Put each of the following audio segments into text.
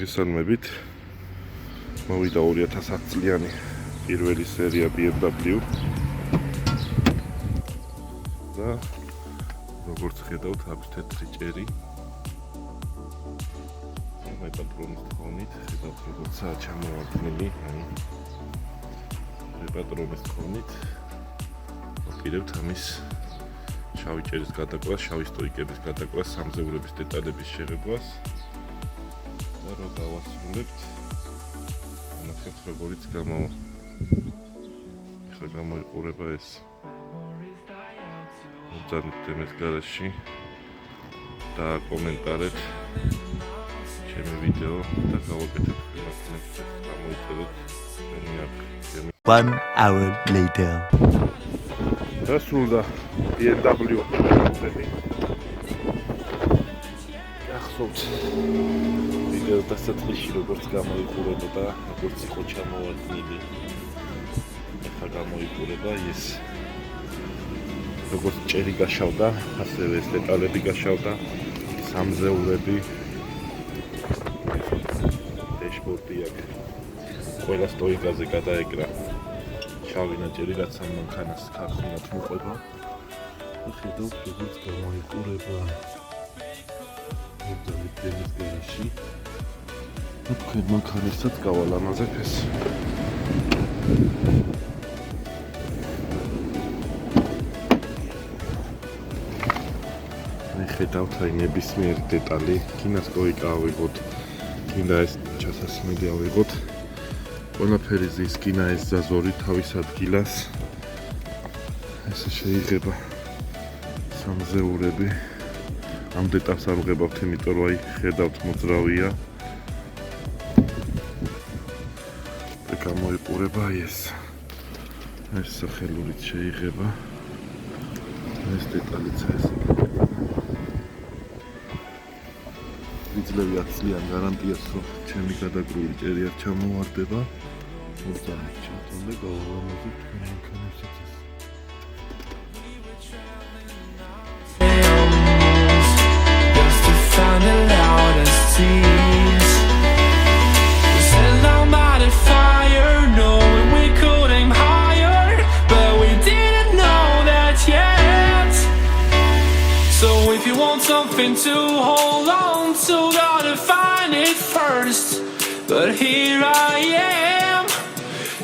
მოგესალმებით. მოვიდა 2010 წლიანი პირველი სერია BMW და როგორც ხედავთ აქვს თეთრი ჭერი. მე პატრონის თხოვნით ხედავთ როგორცაა ჩამოვარდნილი, მე პატრონის თხოვნით ვაპირებთ ამის შავი ჭერის გადაკვას, შავი სტოიკების გადაკვას, სამზეურების დეტალების შეღებვას და რო დავასრულებთ, ნახეთ როგორიც გამოვა. ახლა გამოიყურება ეს მოგზავნით თემის გარშე და კომენტარეთ ჩემი ვიდეო და გავაკეთებთ იმას, გამოიწერეთ ჩემი აქ. 1 hour later. დასრულდა BMW პროცესი. გახსოვთ ვიდეო დასაწყისში როგორც გამოიყურება და როგორც იყო ჩამოვარდნილი. ახლა გამოიყურება ეს როგორც ჭერი გაშავდა, ასევე ეს დეტალები გაშავდა, სამზეურები, დეშბორდი აქვს. ყველა სტოიკაზე გადაეკრა შავი ნაჭერი, რაც ამ მანქანას ქარხნად მოყვება. ხედავთ როგორც გამოიყურება მოგზავნით თემის გარშე. თქვენ მანქანასაც გავალამაზებ ეს. ხედავთ აი ნებისმიერი დეტალი, კინა სტოიკა ავიღოთ, კინა ეს ჩასასმელი ავიღოთ. ყველაფერი ზის, კინა ეს ზაზორი თავის ადგილას. ესე შეიძლება სამზეურები. ამ დეტალს არ ვღებავთ, იმიტომ რომ აი ხედავთ მოძრავია. და გამოიყურება ეს. ეს სახელურით შეიძლება. ეს დეტალიც ეს. ვიძლევი 10 წლიან გარანტიას, რომ ჩემი გადაგრული ჭერი არ ჩამოვარდება. მოგზავნით ჩემთან და გავავამაზებ თქვენ მანქანებსაც. Something to hold on to, gotta find it first. But here I am,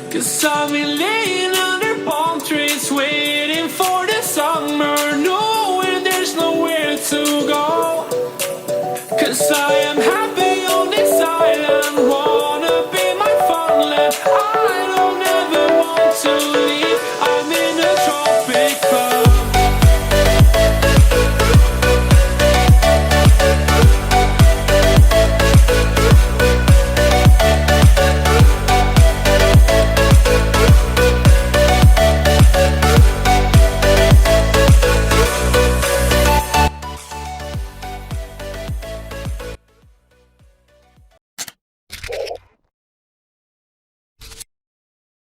'cause I've been laying under palm trees, waiting for the summer, knowing there's nowhere to go. 'Cause I am happy.